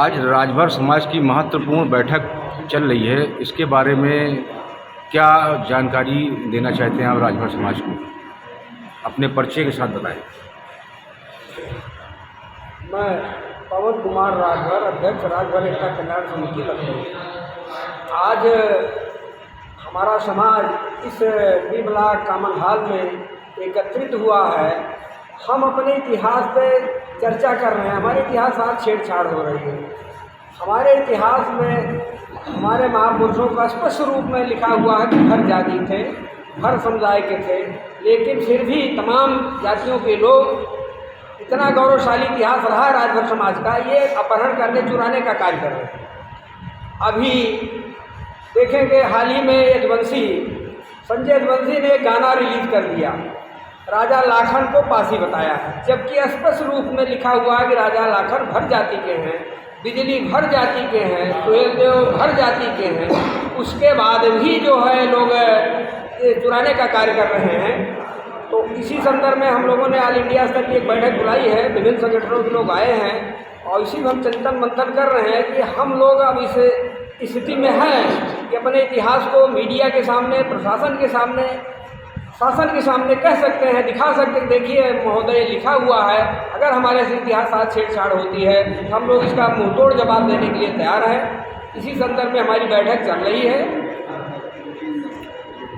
आज राजभर समाज की महत्वपूर्ण बैठक चल रही है, इसके बारे में क्या जानकारी देना चाहते हैं आप राजभर समाज को? अपने परिचय के साथ बताएं। मैं पवन कुमार राजभर, अध्यक्ष राजभर एकता कल्याण समिति लखनऊ। आज हमारा समाज इस डी ब्लॉक कॉमन हॉल में एकत्रित हुआ है। हम अपने इतिहास पे चर्चा कर रहे हैं। हमारे इतिहास आज छेड़छाड़ हो रही है। हमारे इतिहास में हमारे महापुरुषों का स्पष्ट रूप में लिखा हुआ है कि हर जाति थे, हर समुदाय के थे, लेकिन फिर भी तमाम जातियों के लोग इतना गौरवशाली इतिहास रहा राजभर समाज का, ये अपहरण करने चुराने का कार्य कर रहे हैं। अभी देखेंगे हाल ही में यदुवंशी संजय यदुवंशी ने एक गाना रिलीज कर दिया, राजा लाखन को पासी बताया है, जबकि स्पष्ट रूप में लिखा हुआ है कि राजा लाखन भर जाति के हैं, बिजली भर जाति के हैं, सुहेलदेव भर जाति के हैं। उसके बाद भी जो है लोग चुराने का कार्य कर रहे हैं। तो इसी संदर्भ में हम लोगों ने ऑल इंडिया स्तर की एक बैठक बुलाई है। विभिन्न संगठनों के लोग आए हैं और इसी में हम चिंतन मंथन कर रहे हैं कि हम लोग अब इस स्थिति में हैं कि अपने इतिहास को मीडिया के सामने, प्रशासन के सामने, शासन के सामने कह सकते हैं, दिखा सकते हैं, देखिए महोदय लिखा हुआ है। अगर हमारे से इतिहास साथ छेड़छाड़ होती है हम लोग इसका मुंहतोड़ जवाब देने के लिए तैयार हैं। इसी संदर्भ में हमारी बैठक चल रही है।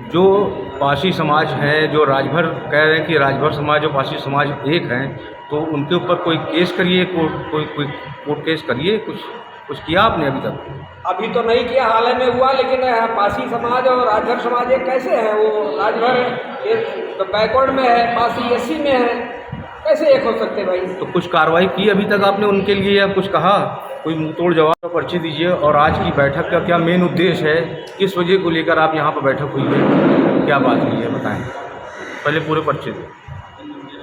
जो पासी समाज है, जो राजभर कह रहे हैं कि राजभर समाज और पासी समाज एक हैं, तो उनके ऊपर कोई केस करिए, कोई कोर्ट केस करिए। कुछ किया आपने अभी तक? अभी तो नहीं किया, हाल ही में हुआ, लेकिन पासी समाज और राजभर समाज एक कैसे है? वो राजभर एक बैकवर्ड में है, पासी एससी में है, कैसे एक हो सकते भाई? तो कुछ कार्रवाई की अभी तक आपने उनके लिए, या कुछ कहा? कोई मुंहतोड़ जवाब का परिचय दीजिए। और आज की बैठक का क्या मेन उद्देश्य है, किस वजह को लेकर आप यहाँ पर बैठक हुई है, क्या बात हुई है, बताएं। पहले पूरे परिचय दें।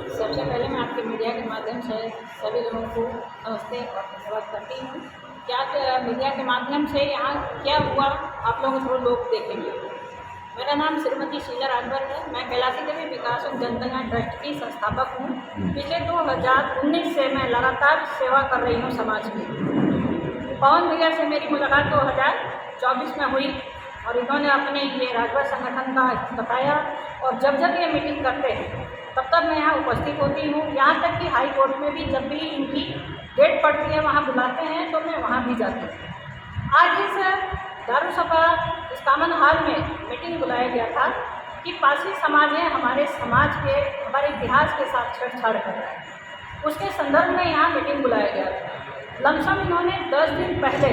सबसे पहले मैं आपके मीडिया के माध्यम से सभी लोगों को नमस्ते और धन्यवाद करती हूँ। क्या मीडिया के माध्यम से यहाँ क्या हुआ आप लोग थोड़े लोग देखेंगे। मेरा नाम श्रीमती शीला राजभर है। मैं कैलाशी देवी विकास और जनकल्याण ट्रस्ट की संस्थापक हूँ। पिछले 2019 से मैं लगातार सेवा कर रही हूँ समाज की। पवन भैया से मेरी मुलाकात 2024 में हुई और इन्होंने अपने ये राजभर संगठन का बताया, और जब जब ये मीटिंग करते हैं तब तब मैं यहाँ उपस्थित होती हूँ। यहाँ तक कि हाई कोर्ट में भी जब भी इनकी डेट पड़ती है वहाँ बुलाते हैं तो मैं वहाँ भी जाती हूँ। आज इस दारुसभा इस कॉमन हॉल में मीटिंग बुलाया गया था कि पासी समाज है हमारे समाज के, हमारे इतिहास के साथ छेड़छाड़ कर रहा है। उसके संदर्भ में यहाँ मीटिंग बुलाया गया था। लमसम इन्होंने 10 दिन पहले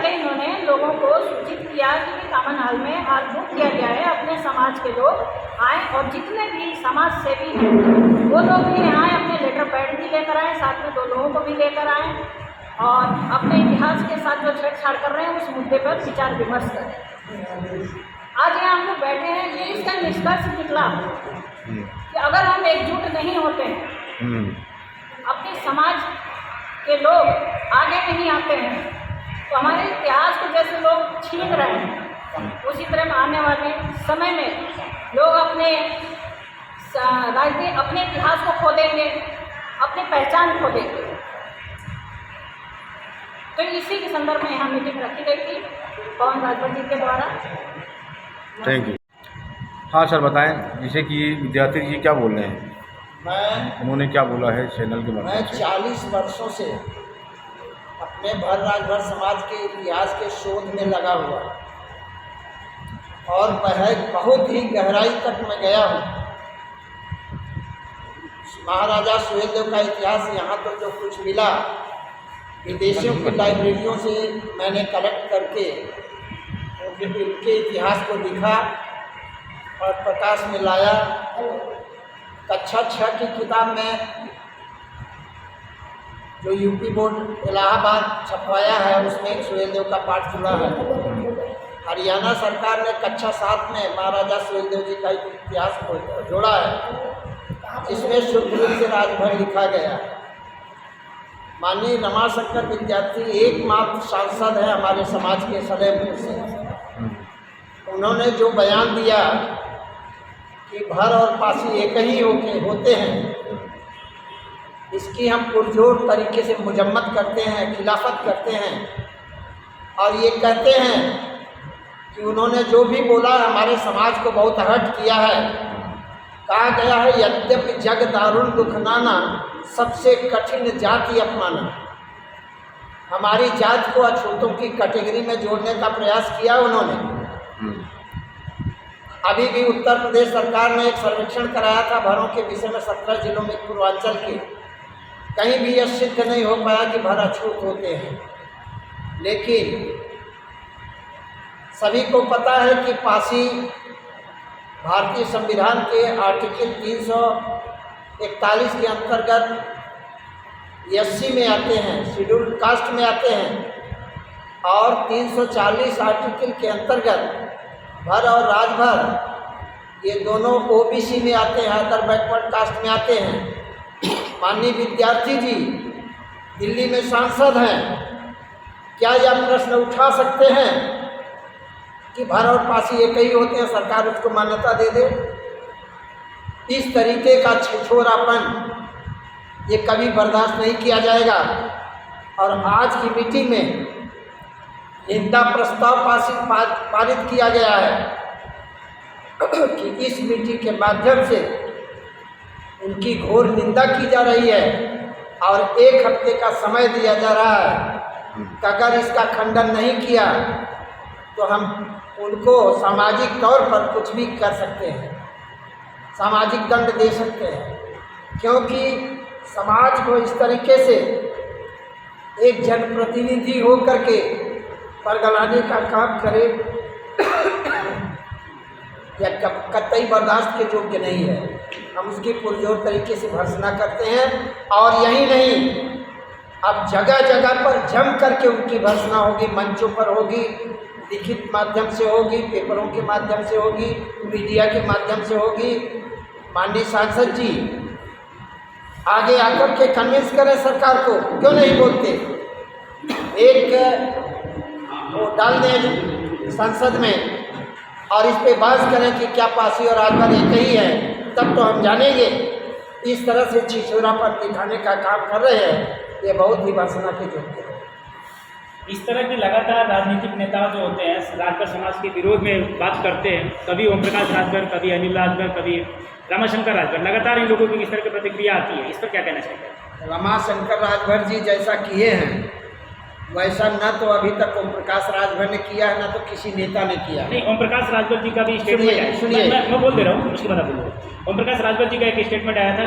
इन्होंने लोगों को सूचित किया कि कॉमन हॉल में आज बुक किया गया है, अपने समाज के लोग आएँ और जितने भी समाज सेवी हैं वो लोग भी आएँ, अपने लेटर पैड भी लेकर आएँ, साथ में 2 लोगों को भी लेकर आएँ और अपने इतिहास के साथ जो छेड़छाड़ कर रहे हैं उस मुद्दे पर विचार विमर्श करें। आज यहाँ हम लोग बैठे हैं, ये इसका निष्कर्ष निकला कि अगर हम एकजुट नहीं होते हैं, अपने समाज के लोग आगे नहीं आते हैं, तो हमारे इतिहास को जैसे लोग छीन रहे हैं, उसी तरह आने वाले समय में लोग अपने अपने इतिहास को खो देंगे, अपनी पहचान खो देंगे। तो इसी के संदर्भ में यहाँ मीटिंग रखी गई थी पवन राजभर जी के द्वारा। Thank you. हाँ सर, बताएं, जैसे कि विद्यार्थी जी क्या बोल रहे हैं, उन्होंने क्या बोला है चैनल के माध्यम से? 40 वर्षों से अपने भर राजभर समाज के इतिहास के शोध में लगा हुआ और बहुत ही गहराई तक मैं गया हूँ। महाराजा सुहेलदेव का इतिहास यहाँ तो जो कुछ मिला विदेशियों की लाइब्रेरियों से मैंने कलेक्ट करके उनके इतिहास को लिखा और प्रकाश में लाया। कक्षा 6 की किताब में जो यूपी बोर्ड इलाहाबाद छपवाया है उसमें सुहेलदेव का पाठ जुड़ा है। हरियाणा सरकार ने कक्षा 7 में महाराजा सुहेलदेव जी का इतिहास को जोड़ा है, जिसमें शुद्ध रूप से राजभर लिखा गया है। माननीय रमाशंकर विद्यार्थी एकमात्र सांसद है हमारे समाज के सलेमपुर से। उन्होंने जो बयान दिया कि भर और पासी एक ही होते हैं, इसकी हम पुरजोर तरीके से मजम्मत करते हैं, खिलाफत करते हैं और ये कहते हैं कि उन्होंने जो भी बोला हमारे समाज को बहुत हर्ट किया है। कहा गया है यद्यपि जग दारुण दुखनाना, सबसे कठिन जाति अपनाना। हमारी जात को अछूतों की कैटेगरी में जोड़ने का प्रयास किया उन्होंने। अभी भी उत्तर प्रदेश सरकार ने एक सर्वेक्षण कराया था भरों के विषय में 17 जिलों में पूर्वांचल के, कहीं भी यह सिद्ध नहीं हो पाया कि भर अछूत होते हैं। लेकिन सभी को पता है कि पासी भारतीय संविधान के आर्टिकल 341 के अंतर्गत SC में आते हैं, शेड्यूल्ड कास्ट में आते हैं और 340 आर्टिकल के अंतर्गत भर और राजभर ये दोनों OBC में आते हैं, अदर बैकवर्ड कास्ट में आते हैं। माननीय विद्यार्थी जी दिल्ली में सांसद हैं, क्या यह प्रश्न उठा सकते हैं कि भर और पासी एक ही होते हैं, सरकार उसको मान्यता दे दे? इस तरीके का छिछोरापन ये कभी बर्दाश्त नहीं किया जाएगा। और आज की मीटिंग में निंदा प्रस्ताव पारित किया गया है कि इस मीटिंग के माध्यम से उनकी घोर निंदा की जा रही है और 1 हफ्ते का समय दिया जा रहा है कि अगर इसका खंडन नहीं किया तो हम उनको सामाजिक तौर पर कुछ भी कर सकते हैं, सामाजिक दंड दे सकते हैं। क्योंकि समाज को इस तरीके से एक जनप्रतिनिधि हो करके परगलाने का काम करे या कतई बर्दाश्त के योग्य नहीं है। हम उसकी पुरजोर तरीके से भर्त्सना करते हैं और यही नहीं, अब जगह जगह पर जम करके उनकी भर्त्सना होगी, मंचों पर होगी, लिखित माध्यम से होगी, पेपरों के माध्यम से होगी, मीडिया के माध्यम से होगी। माननीय सांसद जी आगे आकर के कन्विंस करें सरकार को, क्यों नहीं बोलते? एक वो डाल दें संसद में और इस पे बहस करें कि क्या पासी और राजभर एक ही है, तब तो हम जानेंगे। इस तरह से छिछोरापन दिखाने का काम कर रहे हैं, ये बहुत ही भर्त्सना के योग्य है। इस तरह के लगातार राजनीतिक नेता जो होते हैं राजभर समाज के विरोध में बात करते हैं, कभी ओम प्रकाश राजभर, कभी अनिल राजभर, कभी रमाशंकर राजभर, लगातार इन लोगों की इस तरह की प्रतिक्रिया आती है, इस पर क्या कहना चाहिए? रमाशंकर राजभर जी जैसा किए हैं वैसा न तो अभी तक ओम प्रकाश राजभर ने किया है, न तो किसी नेता ने किया है। नहीं, ओम प्रकाश राजभर जी का भी स्टेटमेंट है, सुनिए, मैं बोल दे रहा हूँ, उसके बाद बोल रहा हूँ। ओम प्रकाश राजभर जी का एक स्टेटमेंट आया था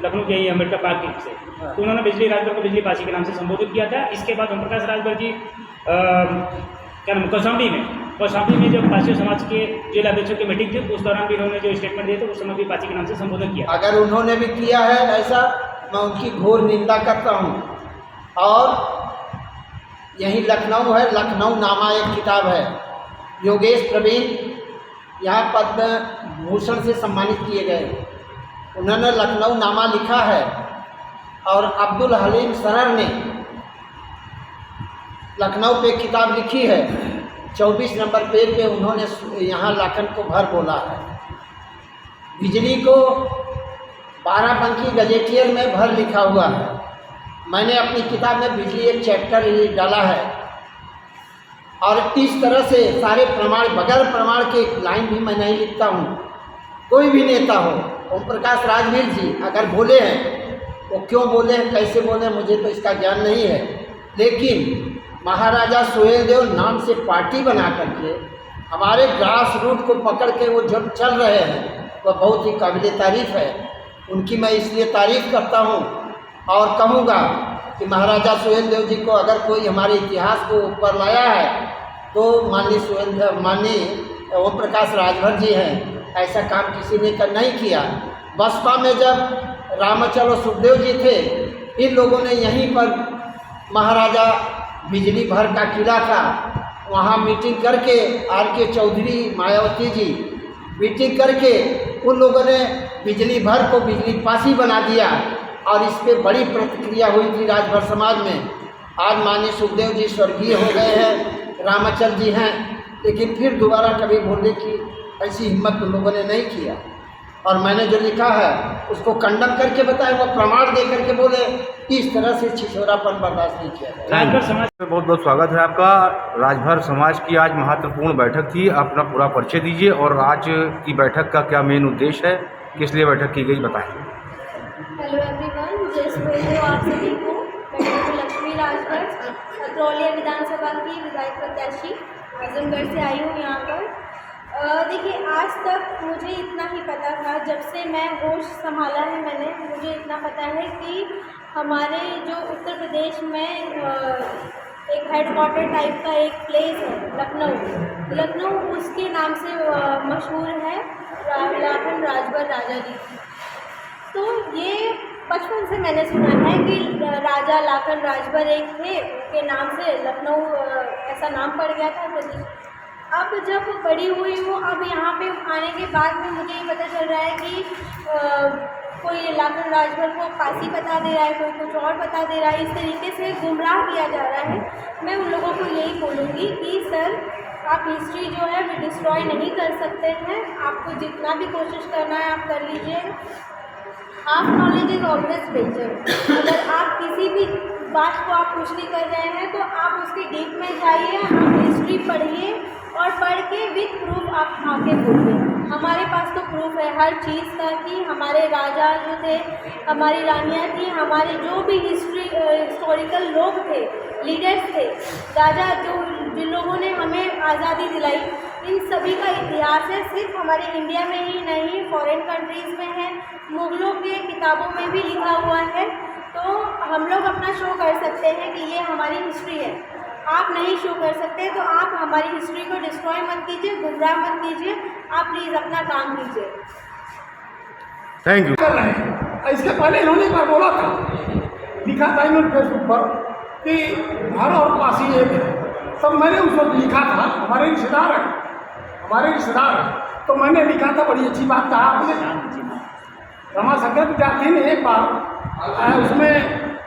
लखनऊ के ही अम्बेडकर पार्क से, तो उन्होंने बिजली राजभर को बिजली पासी के नाम से संबोधित किया था। इसके बाद ओम प्रकाश राजभर जी क्या नाम कौशाम्बी में जब पासी समाज के जिला अध्यक्षों की मीटिंग थी, उस दौरान भी उन्होंने जो स्टेटमेंट दिए थे उस समय भी पासी के नाम से संबोधन किया। अगर उन्होंने भी किया है ऐसा, मैं उनकी घोर निंदा करता हूँ। और यही लखनऊ है, लखनऊ नामा एक किताब है, योगेश प्रवीण यहाँ पद्म भूषण से सम्मानित किए गए, उन्होंने लखनऊ नामा लिखा है। और अब्दुल हलीम सरार ने लखनऊ पे किताब लिखी है, 24 नंबर पेज पे उन्होंने यहाँ लाखन को भर बोला है। बिजली को 12 पंखी गजेटियर में भर लिखा हुआ है। मैंने अपनी किताब में बिजली एक चैप्टर डाला है। और इस तरह से सारे प्रमाण, बगैर प्रमाण के लाइन भी मैं नहीं लिखता हूँ। कोई भी नेता हो, ओम प्रकाश राजभर जी अगर बोले हैं वो क्यों बोले हैं, कैसे बोले हैं, मुझे तो इसका ज्ञान नहीं है। लेकिन महाराजा सुहेलदेव नाम से पार्टी बना करके हमारे ग्रास रूट को पकड़ के वो जो चल रहे हैं वह बहुत ही काबिल तारीफ़ है। उनकी मैं इसलिए तारीफ़ करता हूँ और कहूँगा कि महाराजा सुहेलदेव जी को अगर कोई हमारे इतिहास को ऊपर लाया है तो माननीय ओम प्रकाश राजभर जी हैं। ऐसा काम किसी ने नहीं किया। बसपा में जब रामाचल और सुखदेव जी थे, इन लोगों ने यहीं पर महाराजा बिजली भर का किला था, वहाँ मीटिंग करके RK चौधरी, मायावती जी मीटिंग करके उन लोगों ने बिजली भर को बिजली पासी बना दिया और इस पे बड़ी प्रतिक्रिया हुई थी राजभर समाज में। आज माननीय सुखदेव जी स्वर्गीय हो गए हैं, रामाचल जी हैं, लेकिन फिर दोबारा कभी बोलने की ऐसी हिम्मत उन लोगों ने नहीं किया। और मैंने जो लिखा है उसको कंडम करके बताए, वो प्रमाण दे करके बोले कि इस तरह से छिछोरापन बर्दाश्त नहीं किया जाए। राजभर समाज में बहुत बहुत स्वागत है आपका। राजभर समाज की आज महत्वपूर्ण बैठक थी, अपना पूरा परिचय दीजिए और आज की बैठक का क्या मेन उद्देश्य है, किस लिए बैठक की गई, बताएं। हेलो एवरीवन, जय सुरेंद्र आप सभी को। मैं डॉक्टर लक्ष्मी राजभर, अतरौलिया विधानसभा की विधायक प्रत्याशी आजमगढ़ से आई हूँ यहाँ पर। देखिए, आज तक मुझे इतना ही पता था, जब से मैं होश संभाला है मैंने, मुझे इतना पता है कि हमारे जो उत्तर प्रदेश में एक हेडक्वार्टर टाइप का एक प्लेस है लखनऊ, उसके नाम से मशहूर है लाखन राजभर राजा जी। तो ये बचपन से मैंने सुना है कि राजा लाखन राजभर एक थे, उनके नाम से लखनऊ ऐसा नाम पड़ गया था प्रदेश। अब जब बड़ी हुई हूँ, अब यहाँ पे आने के बाद में मुझे ये पता चल रहा है कि कोई लाखन राजभर को फांसी बता दे रहा है, कोई कुछ और बता दे रहा है, इस तरीके से गुमराह किया जा रहा है। मैं उन लोगों को यही बोलूँगी कि सर, आप हिस्ट्री जो है वो डिस्ट्रॉय नहीं कर सकते हैं। आपको जितना भी कोशिश करना है आप कर लीजिए। Half knowledge is always better. अगर आप किसी भी बात को आप पुष्टि कर रहे हैं तो आप उसके डीप में जाइए, आप हिस्ट्री पढ़िए और पढ़ के विद प्रूफ आप आके बोलिए। हमारे पास तो प्रूफ है हर चीज़ का कि हमारे राजा जो थे, हमारी रानियाँ थी, हमारे जो भी हिस्टोरिकल लोग थे, लीडर्स थे, राजा जिन लोगों ने हमें आज़ादी दिलाई, इन सभी का इतिहास है। सिर्फ हमारे इंडिया में ही नहीं, फॉरेन कंट्रीज़ में है, मुग़लों के किताबों में भी लिखा हुआ है। तो हम लोग अपना शो कर सकते हैं कि ये हमारी हिस्ट्री है। आप नहीं शो कर सकते तो आप हमारी हिस्ट्री को डिस्ट्रॉय मत कीजिए, गुमराह मत कीजिए। आप प्लीज़ अपना काम कीजिए। Thank you. कर रहे हैं। इसके पहले इन्होंने एक बार बोला था, लिखा था इन्होंने फेसबुक पर कि घर और पासी एक है। सब मैंने उस वक्त लिखा था, हमारे रिश्तेदार हैं, तो मैंने लिखा था, बड़ी अच्छी बात कहा आपने। रमाशंकर विद्यार्थी ने एक बार उसमें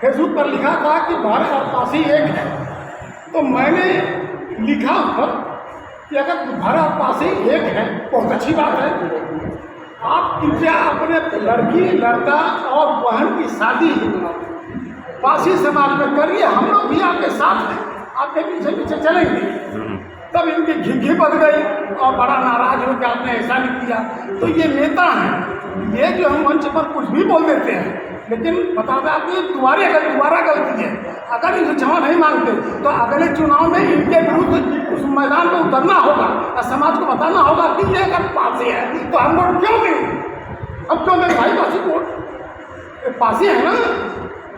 फेसबुक पर लिखा था कि घर और पासी एक है। तो मैंने लिखा ऊपर कि अगर घर और पासी एक है, बहुत अच्छी बात है। आप कृपया अपने लड़की, लड़का और बहन की शादी पासी समाज में करिए, हम लोग भी आपके साथ हैं, आपके पीछे पीछे चलेंगे। तब इनकी घिघी बद गई और बड़ा नाराज हो कि आपने ऐसा नहीं किया। तो ये नेता हैं, ये जो हम मंच पर कुछ भी बोल देते हैं, लेकिन बता दें आपको दोबारा गलती है। अगर इनसे क्षमा नहीं मांगते तो अगले चुनाव में इनके विरुद्ध उस मैदान पर उतरना होगा और समाज को बताना होगा कि ये अगर पासी है तो हम वोट क्यों दें। अब क्यों दें भाई पासी वोट? पासी है ना,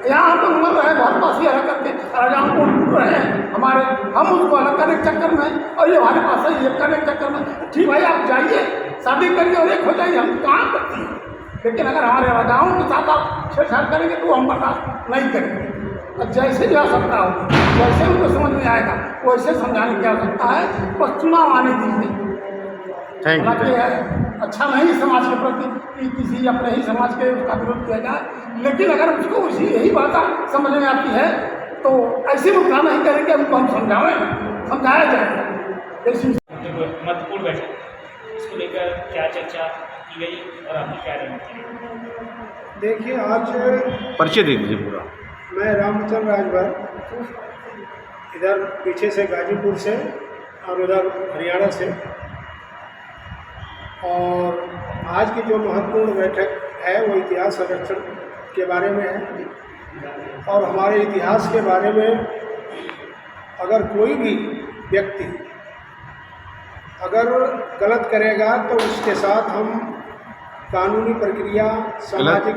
यहाँ तो उम्र रहे बहुत पासी अलग करके राजाओं को लूट रहे हैं हमारे, हम उसको अलग करने के चक्कर में और ये हमारे पास है, ये करने के चक्कर में। ठीक भाई, आप जाइए, शादी करिए और एक हो जाइए, हम काम करते हैं। लेकिन अगर हमारे राजाओं के साथ आप छेड़छाड़ करेंगे तो हम बर्दाश्त नहीं करेंगे। और जैसे भी आवश्यकता होगी, जैसे उनको समझ में आएगा वैसे समझाने की आवश्यकता है। बस चुनाव आने दीजिए। हालांकि अच्छा नहीं समाज के प्रति कि किसी अपने ही समाज के उसका विरोध किया जाए, लेकिन अगर उसको उसी यही बात समझ में आती है तो ऐसी मुद्दा नहीं करेंगे, उनको हम समझाया जाएगा। महत्वपूर्ण बैठक, इसको लेकर क्या चर्चा की गई और आपकी क्या रणनीति? देखिए, आज परिचय दे दीजिए पूरा। मैं रामचंद्र राजभर, इधर पीछे से गाजीपुर से और उधर हरियाणा से, और आज की जो महत्वपूर्ण बैठक है वो इतिहास संरक्षण के बारे में है। और हमारे इतिहास के बारे में अगर कोई भी व्यक्ति अगर गलत करेगा तो उसके साथ हम कानूनी प्रक्रिया, सामाजिक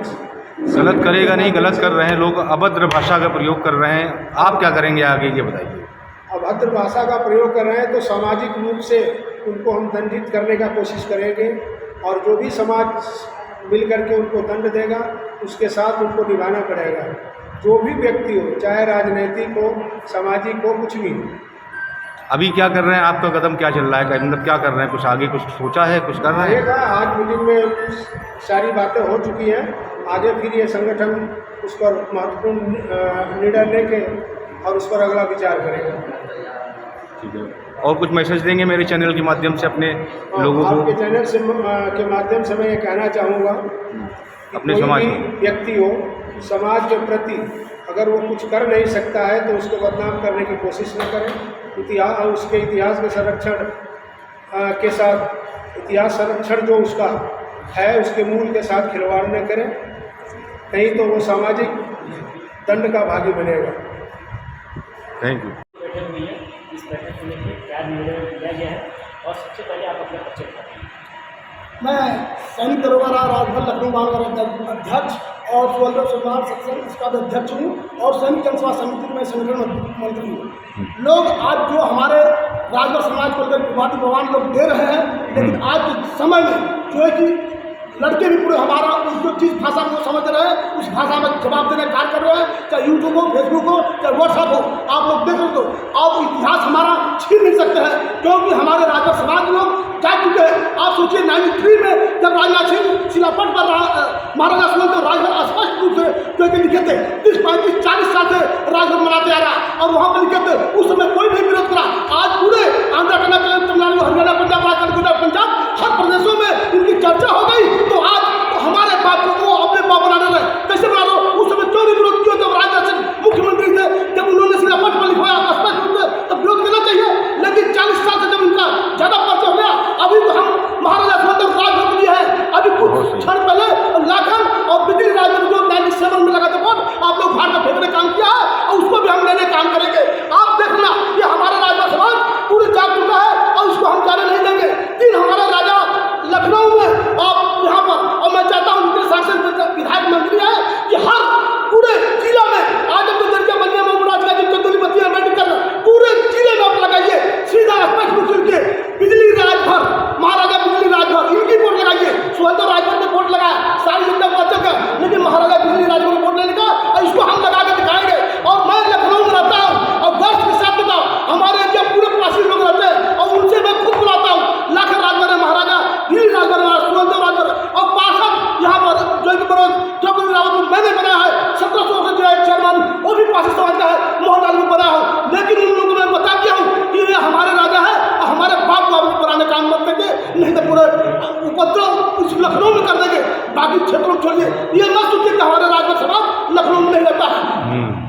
गलत करेगा नहीं, गलत कर रहे हैं लोग, अभद्र भाषा का प्रयोग कर रहे हैं, आप क्या करेंगे आगे ये बताइए। अभद्र भाषा का प्रयोग कर रहे हैं तो सामाजिक रूप से उनको हम दंडित करने का कोशिश करेंगे, और जो भी समाज मिल करके उनको दंड देगा उसके साथ उनको निभाना पड़ेगा। जो भी व्यक्ति हो, चाहे राजनीतिक हो, सामाजिक हो, कुछ भी हो। अभी क्या कर रहे हैं, आपका कदम क्या चल रहा है, मतलब क्या कर रहे हैं, कुछ आगे कुछ सोचा है, कुछ कर रहे हैं? आज मीटिंग में सारी बातें हो चुकी हैं, आगे फिर ये संगठन उस पर महत्वपूर्ण निर्णय लेके और उस पर अगला विचार करेगा। ठीक है। और कुछ मैसेज देंगे मेरे चैनल के माध्यम से अपने लोगों आपके को? चैनल से के माध्यम से मैं ये कहना चाहूँगा कि अपने कोई समाज भी में। व्यक्ति हो समाज के प्रति अगर वो कुछ कर नहीं सकता है तो उसको बदनाम करने की कोशिश न करें। उसके इतिहास के संरक्षण के साथ इतिहास संरक्षण जो उसका है उसके मूल के साथ खिलवाड़ न करें, नहीं तो वो सामाजिक दंड का भागी बनेगा। Thank you. बैठक हुई है, इस बैठक को लेकर क्या निर्णय लिया गया है और सबसे पहले आप अपना परिचय बताएं। मैं सैनिक दरोगा राजभर लखनऊ महानगर अध्यक्ष और सोलह सम्मान सेक्शन इसका भी अध्यक्ष हूँ और सैनिक जनसभा समिति में संगठन मंत्री हूँ। लोग आज जो हमारे राजभर समाज को लेकर विवादी बयान लोग दे रहे हैं, लेकिन आज के समय में जो है कि लड़के भी पूरे हमारा जो जिस भाषा में वो समझ रहे हैं उस भाषा में जवाब देने का कार्य कर रहे हैं, चाहे यूट्यूब हो, फेसबुक हो, चाहे व्हाट्सअप हो। आप लोग देख सकते हो, आप इतिहास हमारा छीन नहीं सकते हैं क्योंकि हमारे राजा समाज लोग जा चुके हैं। आप सोचिए 93 में जब राजनाथ सिंह शिलापट पर महाराजा सुहेलदेव राजभर स्पष्ट रूप से जो कि लिखे थे 30-35-40 साल से राजभर मनाते आ रहा और वहाँ पर लिखे थे, उस समय कोई नहीं विरोध करा। आज पूरे आंध्र कर्नाटक तमिलनाडु हरियाणा पंजाब राजस्थान गुजरात पंजाब हर प्रदेशों में इनकी चर्चा हो गई। तो आज तो हमारे बाप को वो अपने बाप बना रहे कैसे बना दो? उस समय क्यों नहीं विरोध किया? जब राजनाथ सिंह मुख्यमंत्री थे, जब उन्होंने शिलापट पर लिखवाया स्पष्ट रूप से, तब विरोध करना चाहिए। लेकिन 40 साल से जब उनका ज़्यादा परिचय हो गया, अभी तो हम महाराजा सुहेलदेव राजभर दिए हैं। अभी कुछ क्षण पहले लाखन और बिजली राजभर जो 97 में लगा था वोट, आप लोग भारत का फेवरेट काम किया है और उसको भी हम लेने काम करेंगे। आप देखना ये हमारा राजभर समाज पूरे जाग चुका है और उसको हम जाने नहीं देंगे। तीन हमारा राजा लखनऊ में और यहाँ पर, और मैं चाहता हूँ उनके शासन विधायक मंत्री है कि हर पूरे जिला में आज हम दरिया बनिया महाराज का जो चंदोली बतिया मेडिकल पूरे जिले में आप लगाइए, सीधा स्पष्ट रूप से बिजली राजभर महाराजा बिजली राजभर इनकी वोट लगाइए। सुहेलदेव राजभर ने वोट लगाया, सारी जनता को अच्छा कर, लेकिन महाराजा बिजली राजभर को वोट नहीं लगा और इसको हम लगा के दिखाएंगे। और मैं लखनऊ में रहता हूँ और गर्व के साथ बताऊँ हमारे यहाँ पूरे पासी लोग रहते हैं और उनसे मैं खुद बुलाता हूँ। लाखन राजभर है महाराजा बिजली राजभर सुहेलदेव राजभर और पार्षद यहाँ पर द्रौपदी रावत को मैंने बनाया है। 1700 का जो है चेयरमैन वो भी पासी समाज का है, मोहनलाल में बना हूँ। लेकिन उन लोगों को मैं बता दिया हूँ कि ये हमारे राजा है और हमारे बाप को अपने पुराने काम मत करके, नहीं तो पूरे उपद्रव इस लखनऊ में कर देंगे, बाकी क्षेत्रों में छोड़िए। ये मत सोचिए कि हमारे राजभर समाज लखनऊ में नहीं रहता है।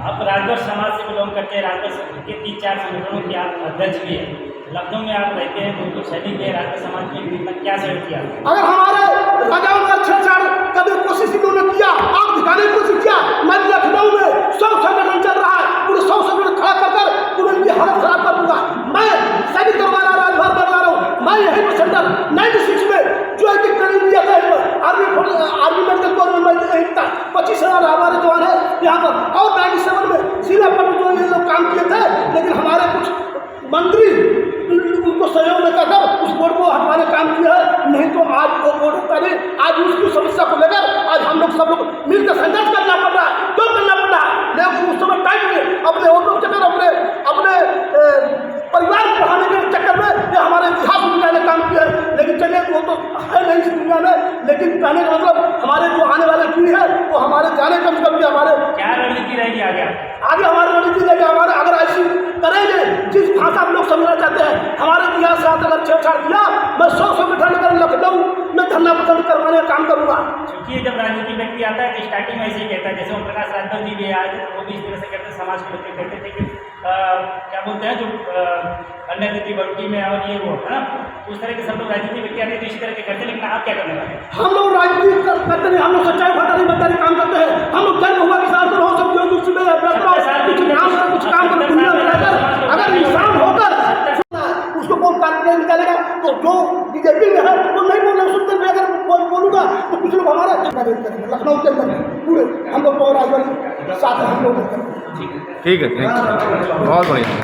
आप राजभर समाज से बिलोंग करते हैं, राजभर के 3-4 संगठनों के आप अध्यक्ष भी हैं। लखनऊ में आप रहते हैं, बिल्कुल सैनिक है, राजभर समाज में कितना क्या सहयोग किया? अगर हमारे राजाओं का छेड़छाड़ कभी कोशिश इन्होंने किया, आप दिखाने की कोशिश किया। मैं लखनऊ में 100 संगठन चल रहा है, पूरे 100 संगठन खड़ा कर पूरे उनकी हालत खराब कर दूंगा। मैं सैनिक दरोगा राजभर बना रहा हूँ। मैं यही पर सेंटर 96 में जो है कि ट्रेनिंग दिया था आर्मी मेडिकल कॉलेज में, मैं यही था 25,000 हमारे जवान है यहाँ पर। और 97 में सीधा पर जो ये लोग काम किए थे, लेकिन हमारे कुछ मंत्री उनको सहयोग में कर उस बोर्ड को हटवाने काम किया है। नहीं तो आज वो बोर्ड होता नहीं। आज उसकी समस्या को लेकर आज हम लोग सब लोग मिलकर संघर्ष करना पड़ रहा है। क्यों करना पड़ रहा है? लेकिन उस समय टाइम में अपने ऑटो चक्कर अपने परिवार को बढ़ाने के चक्कर में ये हमारे इतिहास को मिटाने काम किया है। लेकिन चलिए वो तो है नहीं इस दुनिया में, लेकिन कहने का मतलब हमारे जो आने वाले पीढ़ी है वो हमारे जाने कम से कम भी हमारे क्या रणनीति रहेगी आगे हमारी रणनीति रहेगी। हमारे अगर ऐसी करेंगे जिस भाषा हम लोग समझना चाहते हैं, हमारे इतिहास से अगर छेड़छाड़ किया, मैं 100 मीटर लेकर लखनऊ में धरना प्रदर्शन करवाने का काम करूँगा। क्योंकि जब राजनीतिक व्यक्ति आता है तो स्टार्टिंग में ऐसे ही कहता है, जैसे ओम प्रकाश राजभर जी भी आज वो भी इस तरह से कहते हैं, समाज को लेकर कहते थे कि क्या बोलते हैं जो अन्य नीति वर्गी में और ये वो है ना, उस तरह के सब लोग राजनीतिक व्यक्ति आते हैं तो इसी तरह के करते हैं। लेकिन आप क्या करने वाले? हम लोग राजनीति करते नहीं, हम लोग सच्चाई बताने बताने काम करते हैं। हम लोग जन्म हुआ किसान हो सब जो कुछ काम कर दुनिया में रहकर अगर इंसान होकर उसको कौन कानून निकालेगा? तो जो बीजेपी में है वो नहीं बोलना सुनते। मैं अगर बोलूँगा तो कुछ लोग हमारे लखनऊ के अंदर पूरे हम लोग राजभर साथ हम लोग ठीक है, थैंक यू, बहुत बढ़िया।